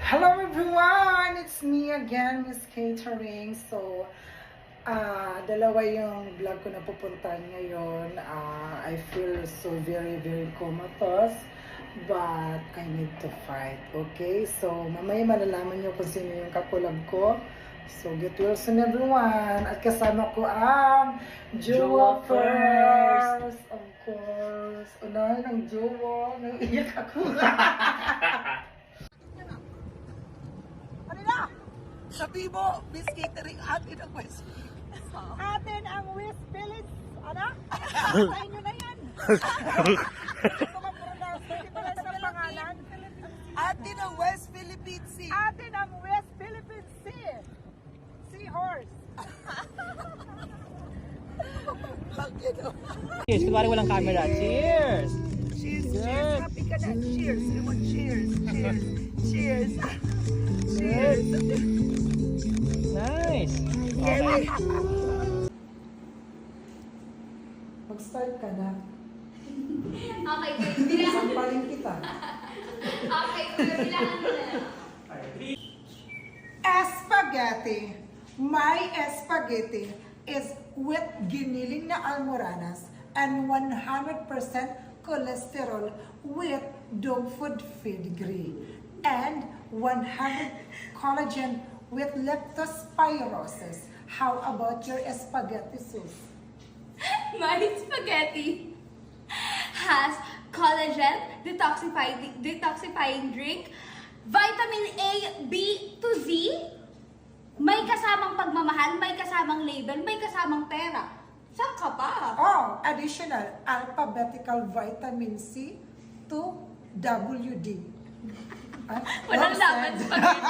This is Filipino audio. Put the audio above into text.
Hello everyone! It's me again, Miss Catering. So, dalawa yung vlog ko na pupuntahan ngayon. I feel so very comatose, but I need to fight. Okay? So, mamaya malalaman nyo kung sino yung kakulab ko. So, get well soon everyone! At kasama ko ang Jewel First! Of course! Unahin ang Jewel. Naiiyak ako. Sabi mo, Miss Catering, atin ang West Philippines. Atin ang West Philippines. Ano? Sa inyo na yan. Ito mag-pronounce. Ito lang sa pangalan. Atin ang West Philippine Sea. Atin ang West Philippine Sea. Seahorse. Bakit? Cheers, kunwari walang camera. Cheers! Cheers, cheers. Happy ka na. Cheers. Come on, cheers. Cheers. Cheers. Cheers. Nice! Okay. Mag-start ka na. Okay, bilangan. Sampalin kita. Okay, bilangan mo na. Spaghetti. My spaghetti is with giniling na almoranas and 100% cholesterol with dog food pedigree and 100 collagen with leptospirosis. How about your spaghetti sauce? My spaghetti has collagen, detoxifying drink, vitamin A, B to Z, may kasamang pagmamahal, may kasamang label, may kasamang pera. Saan ka pa? Oh, additional alphabetical vitamin C to WD. Walang laban spaghetti.